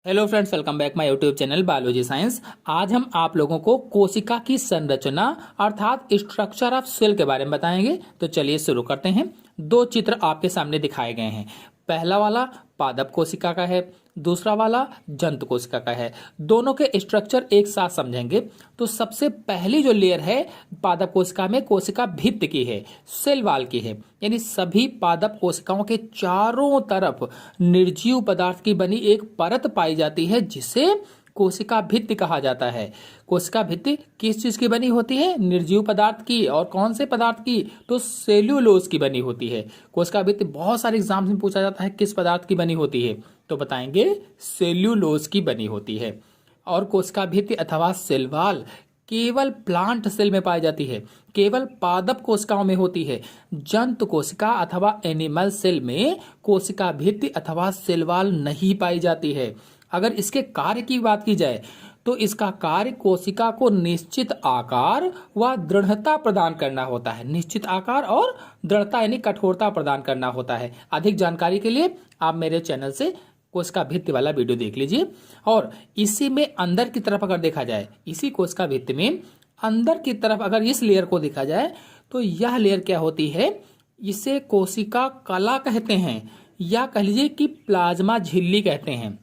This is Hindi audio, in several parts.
Hello friends, welcome back my YouTube channel biology science. आज हम आप लोगों को कोशिका की संरचना अर्थात स्ट्रक्चर ऑफ सेल के बारे में बताएंगे। तो चलिए शुरू करते हैं। दो चित्र आपके सामने दिखाए गए हैं। पहला वाला पादप कोशिका का है, दूसरा वाला जंतु कोशिका का है। दोनों के स्ट्रक्चर एक साथ समझेंगे। तो सबसे पहली जो लेयर है पादप कोशिका में कोशिका भित्ति की है, सेल वॉल की है। यानी सभी पादप कोशिकाओं के चारों तरफ निर्जीव पदार्थ की बनी एक परत पाई जाती है जिसे कोशिका भित्ति कहा जाता है। कोशिका भित्ति किस चीज की बनी होती है? निर्जीव पदार्थ की। और कौन से पदार्थ की? तो सेल्यूलोज की बनी होती है। कोशिका भित्ति बहुत सारे एग्जाम्स में पूछा जाता है किस पदार्थ की बनी होती है, तो बताएंगे सेल्यूलोज की बनी होती है। और कोशिका भित्ति अथवा सेल वॉल केवल प्लांट सेल में पाई जाती है, केवल पादप कोशिकाओं में होती है। जंतु कोशिका अथवा एनिमल सेल में कोशिका भित्ति अथवा सेल वॉल नहीं पाई जाती है। अगर इसके कार्य की बात की जाए तो इसका कार्य कोशिका को निश्चित आकार व दृढ़ता प्रदान करना होता है। निश्चित आकार और दृढ़ता यानी कठोरता प्रदान करना होता है। अधिक जानकारी के लिए आप मेरे चैनल से कोशिका भित्ति वाला वीडियो देख लीजिए। और इसी में अंदर की तरफ अगर देखा जाए, इसी कोशिका भित्ति में अंदर की तरफ अगर इस लेयर को देखा जाए तो यह लेयर क्या होती है? इसे कोशिका कला कहते हैं, या कह लीजिए कि प्लाज्मा झिल्ली कहते हैं।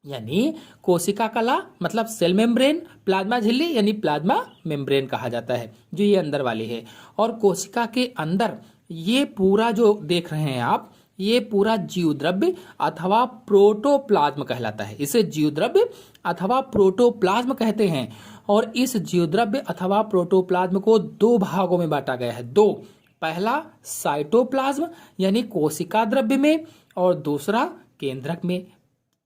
यानी कोशिका कला मतलब सेल मेम्ब्रेन, प्लाज्मा झिल्ली यानी प्लाज्मा मेम्ब्रेन कहा जाता है, जो ये अंदर वाली है। और कोशिका के अंदर ये पूरा जो देख रहे हैं आप, ये पूरा जीवद्रव्य अथवा प्रोटोप्लाज्म कहलाता है। इसे जीवद्रव्य अथवा प्रोटोप्लाज्म कहते हैं। और इस जीवद्रव्य अथवा प्रोटोप्लाज्म को दो भागों में बांटा गया है। दो, पहला साइटोप्लाज्म यानी कोशिका द्रव्य में, और दूसरा केंद्रक में।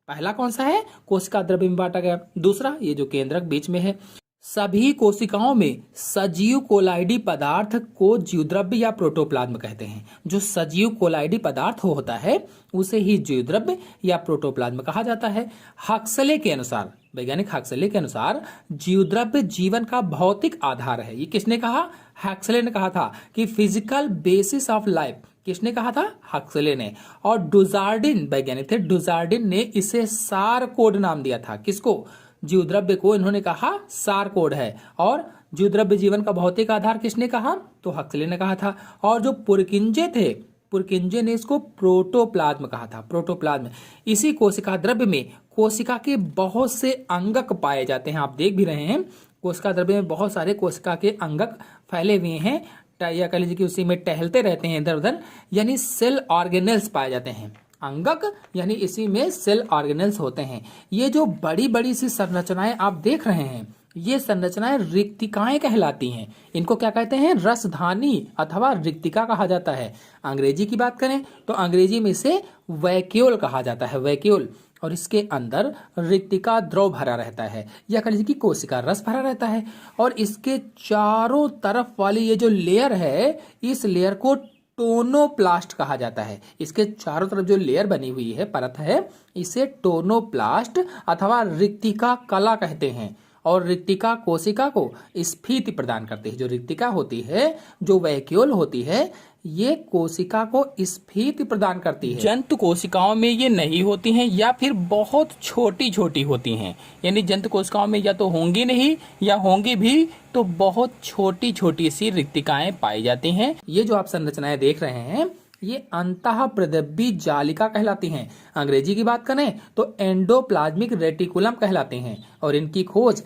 पहला कौन सा है? कोशिका द्रव्य में बांटा गया। दूसरा ये जो केंद्रक बीच में है। सभी कोशिकाओं में सजीव कोलाइडी पदार्थ को जीवद्रव्य या प्रोटोप्लाज्म कहते हैं। जो सजीव कोलाइडी पदार्थ होता है उसे ही जीवद्रव्य या प्रोटोप्लाज्म कहा जाता है। हक्सले के अनुसार, वैज्ञानिक हक्सले के अनुसार जीवद्रव्य जीवन का भौतिक आधार है। ये किसने कहा? हक्सले ने कहा था कि फिजिकल बेसिस ऑफ लाइफ। किसने कहा था? हक्सले ने। और डुजार्डिन वैज्ञानिक थे, डुजार्डिन ने इसे सारकोड नाम दिया था। किसको? जीवद्रव्य को इन्होंने कहा सारकोड है। और जीवद्रव्य जीवन का भौतिक आधार किसने कहा? तो हक्सले ने कहा था। और जो पुरकिंजे थे, पुरकिंजे ने इसको प्रोटोप्लाज्म कहा था। प्रोटोप्लाज्म। इसी कोशिका द्रव्य में कोशिका के बहुत से अंगक पाए जाते हैं। आप देख भी रहे हैं कोशिका द्रव्य में बहुत सारे कोशिका के अंगक फैले हुए हैं, या कह लीजिए कि उसी में टहलते रहते हैं इधर उधर, यानी सेल ऑर्गेनेल्स पाए जाते हैं। अंगक यानी इसी में सेल ऑर्गेनेल्स होते हैं। ये जो बड़ी बड़ी सी संरचनाएं आप देख रहे हैं, ये संरचनाएं रिक्तिकाएं कहलाती हैं। इनको क्या कहते हैं? रसधानी अथवा रिक्तिका कहा जाता है। अंग्रेजी की बात करें तो अंग्रेजी में इसे वैक्यूल कहा जाता है, वैक्यूल। और इसके अंदर रिक्तिका द्रव भरा रहता है, या कह लीजिए कि कोशिका रस भरा रहता है। और इसके चारों तरफ वाली ये जो लेयर है, इस लेयर को टोनोप्लास्ट कहा जाता है। इसके चारों तरफ जो लेयर बनी हुई है, परत है, इसे टोनोप्लास्ट अथवा रिक्तिका कला कहते हैं। और रिक्तिका कोशिका को स्फीति प्रदान करती है। जो रिक्तिका होती है, जो वैक्यूल होती है, ये कोशिका को स्फीति प्रदान करती है। जंतु कोशिकाओं में ये नहीं होती हैं, या फिर बहुत छोटी छोटी होती हैं। यानी जंतु कोशिकाओं में या तो होंगी नहीं, या होंगी भी तो बहुत छोटी छोटी सी रिक्तिकाएं पाई जाती हैं। ये जो आप संरचनाएं देख रहे हैं, ये अंतःप्रदब्बी जालिका कहलाती हैं। अंग्रेजी की बात करें तो एंडोप्लाज्मिक रेटिकुलम कहलाते हैं। और इनकी खोज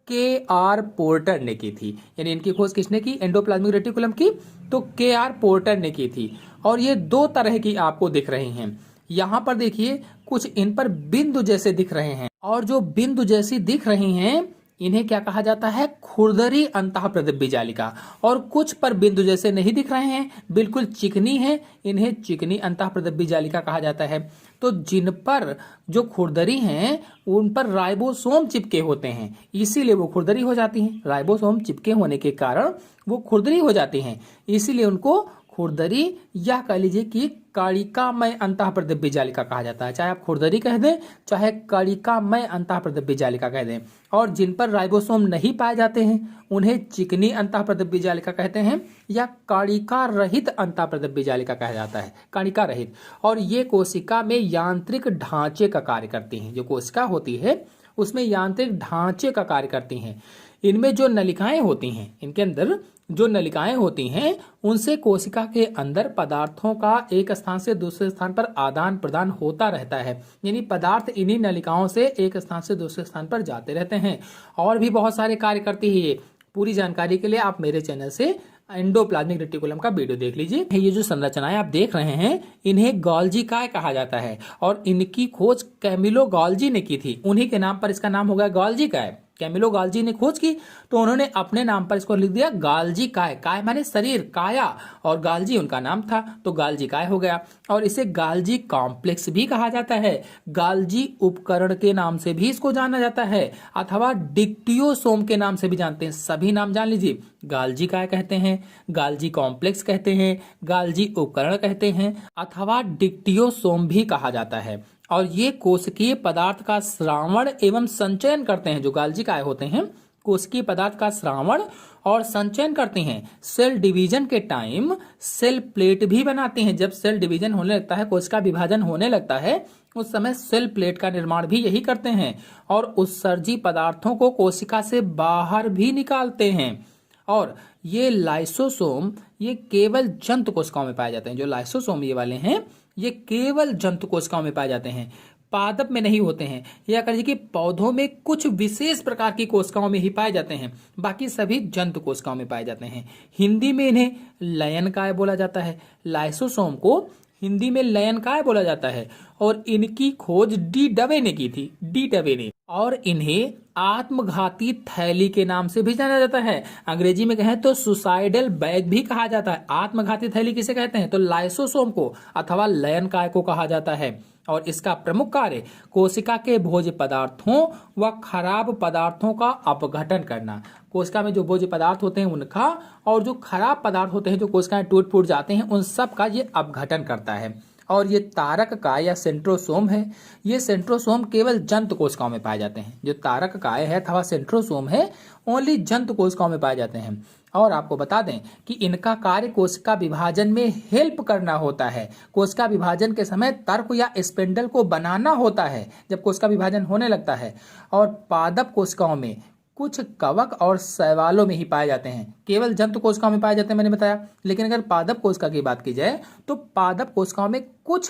के.आर. पोर्टर ने की थी। यानी इनकी खोज किसने की? एंडोप्लाज्मिक रेटिकुलम की तो के.आर. पोर्टर ने की थी। और ये दो तरह की आपको दिख रही हैं। यहाँ पर देखिए कुछ इन पर बिंदु जैसे दिख रहे हैं, और जो बिंदु जैसी दिख रही हैं इन्हें क्या कहा जाता है? खुरदरी अंतःप्रदब्बी जालिका। और कुछ पर बिंदु जैसे नहीं दिख रहे हैं, बिल्कुल चिकनी है, इन्हें चिकनी अंतःप्रदब्बी जालिका कहा जाता है। तो जिन पर जो खुरदरी हैं उन पर राइबोसोम चिपके होते हैं, इसीलिए वो खुरदरी हो जाती हैं। राइबोसोम चिपके होने के कारण वो खुरदरी हो जाती हैं, इसीलिए उनको खुरदरी या कह लीजिए कि कणिकामय अंतःप्रदिव्य जालिका कहा जाता है, चाहे आप खुरदरी कह दें चाहे कणिकामय अंतःप्रदिव्य जालिका कह दें। और जिन पर राइबोसोम नहीं पाए जाते हैं उन्हें चिकनी अंतःप्रदिव्य जालिका कहते हैं या कणिका रहित अंतःप्रदिव्य जालिका कहा जाता है, कणिका रहित। और ये कोशिका में यांत्रिक ढांचे का कार्य करती हैं। जो कोशिका होती है उसमें यांत्रिक ढांचे का कार्य करती हैं। इनमें जो नलिकाएं होती हैं, इनके अंदर जो नलिकाएं होती हैं उनसे कोशिका के अंदर पदार्थों का एक स्थान से दूसरे स्थान पर आदान प्रदान होता रहता है, यानी पदार्थ इन्हीं नलिकाओं से एक स्थान से दूसरे स्थान पर जाते रहते हैं। और भी बहुत सारे कार्य करती है ये। पूरी जानकारी के लिए आप मेरे चैनल से एंडोप्लाज्मिक रेटिकुलम का वीडियो देख लीजिए। ये जो संरचनाएं आप देख रहे हैं इन्हें गोल्जी काय कहा जाता है और इनकी खोज कैमिलो गोल्जी ने की थी। उन्हीं के नाम पर इसका नाम हो गया गोल्जी काय। कैमिलो गोल्जी ने खोज की तो उन्होंने अपने नाम पर इसको लिख दिया गोल्जी काय। काय माने शरीर, काया, और गोल्जी उनका नाम था तो गोल्जी काय हो गया। और इसे गोल्जी कॉम्प्लेक्स भी कहा जाता है। गोल्जी उपकरण के नाम से भी इसको जाना जाता है अथवा डिक्टियोसोम के नाम से भी जानते हैं। सभी नाम जान लीजिए, गोल्जी काय कहते हैं, गोल्जी कॉम्प्लेक्स कहते हैं, गोल्जी उपकरण कहते हैं अथवा डिक्टियोसोम भी कहा जाता है। और ये कोशिकीय पदार्थ का श्रावण एवं संचयन करते हैं। जो गोल्जी काय होते हैं कोशिकीय पदार्थ का श्रावण और संचयन करते हैं। सेल डिवीजन के टाइम सेल प्लेट भी बनाते हैं। जब सेल डिवीजन होने लगता है, कोशिका विभाजन होने लगता है, उस समय सेल प्लेट का निर्माण भी यही करते हैं और उत्सर्जी पदार्थों को कोशिका से बाहर भी निकालते हैं। और ये लाइसोसोम ये केवल जंतु कोशिकाओं में पाए जाते हैं। जो लाइसोसोम ये वाले हैं ये केवल जंतु कोशिकाओं में पाए जाते हैं, पादप में नहीं होते हैं। या कह लीजिए कि पौधों में कुछ विशेष प्रकार की कोशिकाओं में ही पाए जाते हैं, बाकी सभी जंतु कोशिकाओं में पाए जाते हैं। हिंदी में इन्हें लयनकाय बोला जाता है। लाइसोसोम को हिंदी में लयनकाय बोला जाता है और इनकी खोज डी डवे ने की थी, डी डवे ने। और इन्हें आत्मघाती थैली के नाम से भी जाना जाता है। अंग्रेजी में कहें तो सुसाइडल बैग भी कहा जाता है। आत्मघाती थैली किसे कहते हैं तो लाइसोसोम को अथवा लयनकाय को कहा जाता है। और इसका प्रमुख कार्य कोशिका के भोज्य पदार्थों व खराब पदार्थों का अपघटन करना। कोशिका में जो भोज्य पदार्थ होते हैं उनका और जो खराब पदार्थ होते हैं जो कोशिकाएं टूट फूट जाते हैं उन सब का ये अपघटन करता है। और ये तारक काय या सेंट्रोसोम है। ये सेंट्रोसोम केवल जंतु कोशिकाओं में पाए जाते हैं। जो तारक काय है अथवा सेंट्रोसोम है ओनली जंतु कोशिकाओं में पाए जाते हैं। और आपको बता दें कि इनका कार्य कोशिका विभाजन में हेल्प करना होता है। कोशिका विभाजन के समय तर्क या स्पिंडल को बनाना होता है जब कोशिका विभाजन होने लगता है। और पादप कोशिकाओं में कुछ कवक और शैवालों में ही पाए जाते हैं। केवल जंतु कोशिकाओं में पाए जाते हैं मैंने बताया, लेकिन अगर पादप कोशिका की बात की जाए तो पादप कोशिकाओं में कुछ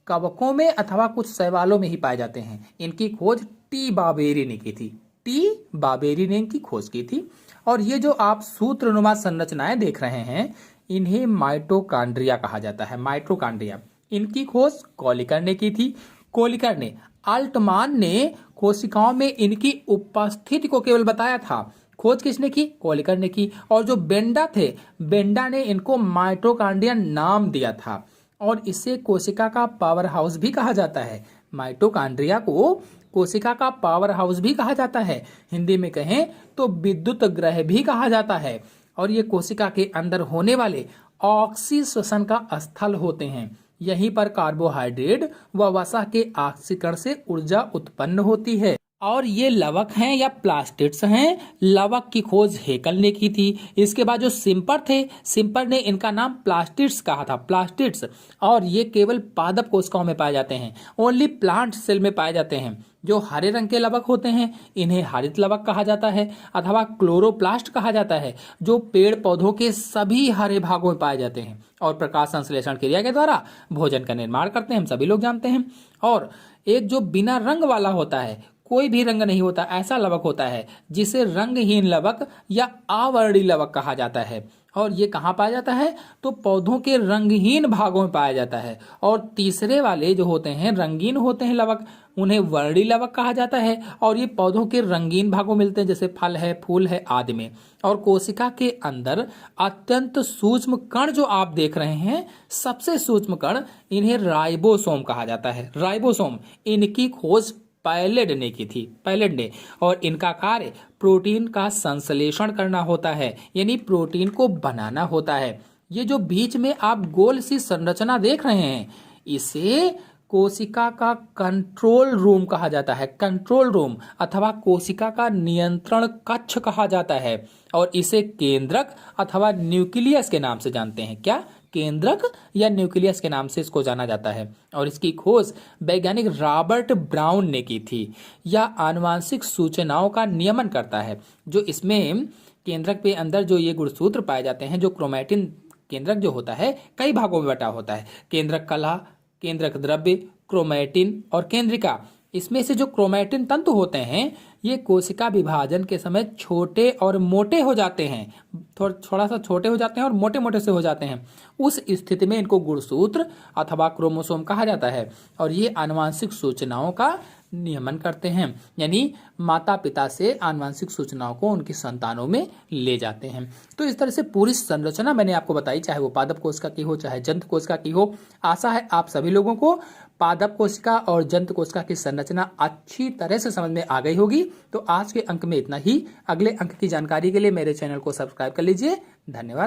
कवकों में अथवा कुछ शैवालों में ही पाए जाते हैं। इनकी खोज टी बाबेरी ने की थी। टी बाबेरी ने इनकी खोज की थी। और ये जो आप सूत्रनुमा संरचनाएं देख रहे हैं इन्हें माइटोकॉन्ड्रिया कहा जाता है। माइटोकॉन्ड्रिया इनकी खोज कोलिकर ने की थी। कोलिकर ने, अल्टमान ने कोशिकाओं में इनकी उपस्थिति को केवल बताया था। खोज किसने की? कोलिकर ने की। और जो बेंडा थे, बेंडा ने इनको माइटोकॉन्ड्रिया नाम दिया था। और इसे कोशिका का पावर हाउस भी कहा जाता है। माइटोकॉन्ड्रिया को कोशिका का पावर हाउस भी कहा जाता है। हिंदी में कहें तो विद्युत ग्रह भी कहा जाता है। और ये कोशिका के अंदर होने वाले ऑक्सीश्वसन का स्थल होते हैं। यहीं पर कार्बोहाइड्रेट व वसा के ऑक्सीकरण से ऊर्जा उत्पन्न होती है। और ये लवक हैं या प्लास्टिड्स हैं। लवक की खोज हेकल ने की थी। इसके बाद जो सिम्पर थे, सिम्पर ने इनका नाम प्लास्टिड्स कहा था, प्लास्टिड्स। और ये केवल पादप कोशिकाओं में पाए जाते हैं, ओनली प्लांट सेल में पाए जाते हैं। जो हरे रंग के लवक होते हैं इन्हें हरित लवक कहा जाता है अथवा क्लोरोप्लास्ट कहा जाता है, जो पेड़ पौधों के सभी हरे भागों में पाए जाते हैं और प्रकाश संश्लेषण क्रिया के द्वारा भोजन का निर्माण करते हैं, हम सभी लोग जानते हैं। और एक जो बिना रंग वाला होता है, कोई भी रंग नहीं होता, ऐसा लवक होता है जिसे रंगहीन लवक या आवर्णी लवक कहा जाता है। और ये कहाँ पाया जाता है तो पौधों के रंगहीन भागों में पाया जाता है। और तीसरे वाले जो होते हैं रंगीन होते हैं लवक, उन्हें वर्णी लवक कहा जाता है। और ये पौधों के रंगीन भागों मिलते हैं जैसे फल है, फूल है आदि में। और कोशिका के अंदर अत्यंत सूक्ष्म कण जो आप देख रहे हैं, सबसे सूक्ष्म कण, इन्हें राइबोसोम कहा जाता है। राइबोसोम, इनकी खोज पैलेड ने की थी, पैलेड ने। और इनका कार्य प्रोटीन का संश्लेषण करना होता है, यानी प्रोटीन को बनाना होता है। ये जो बीच में आप गोल सी संरचना देख रहे हैं, इसे कोशिका का कंट्रोल रूम कहा जाता है। कंट्रोल रूम अथवा कोशिका का नियंत्रण कक्ष कहा जाता है, और इसे केंद्रक अथवा न्यूक्लियस के नाम से जानते हैं। क्या? केंद्रक या न्यूक्लियस के नाम से इसको जाना जाता है। और इसकी खोज वैज्ञानिक रॉबर्ट ब्राउन ने की थी। यह आनुवांशिक सूचनाओं का नियमन करता है। जो इसमें केंद्रक पे अंदर जो ये गुणसूत्र पाए जाते हैं, जो क्रोमैटिन, केंद्रक जो होता है कई भागों में बटा होता है। केंद्रक कला, केंद्रक द्रव्य, क्रोमैटिन और केंद्रिका। इसमें से जो क्रोमैटिन तंतु होते हैं, ये कोशिका विभाजन के समय छोटे और मोटे हो जाते हैं, थोड़ा सा छोटे हो जाते हैं और मोटे मोटे से हो जाते हैं। उस स्थिति में इनको गुणसूत्र अथवा क्रोमोसोम कहा जाता है, और ये आनुवांशिक सूचनाओं का नियमन करते हैं, यानी माता पिता से आनुवांशिक सूचनाओं को उनकी संतानों में ले जाते हैं। तो इस तरह से पूरी संरचना मैंने आपको बताई, चाहे वो पादप कोशिका की हो, चाहे जंतु कोशिका की हो। आशा है आप सभी लोगों को पादप कोशिका और जंतु कोशिका की संरचना अच्छी तरह से समझ में आ गई होगी। तो आज के अंक में इतना ही। अगले अंक की जानकारी के लिए मेरे चैनल को सब्सक्राइब कर लीजिए। धन्यवाद।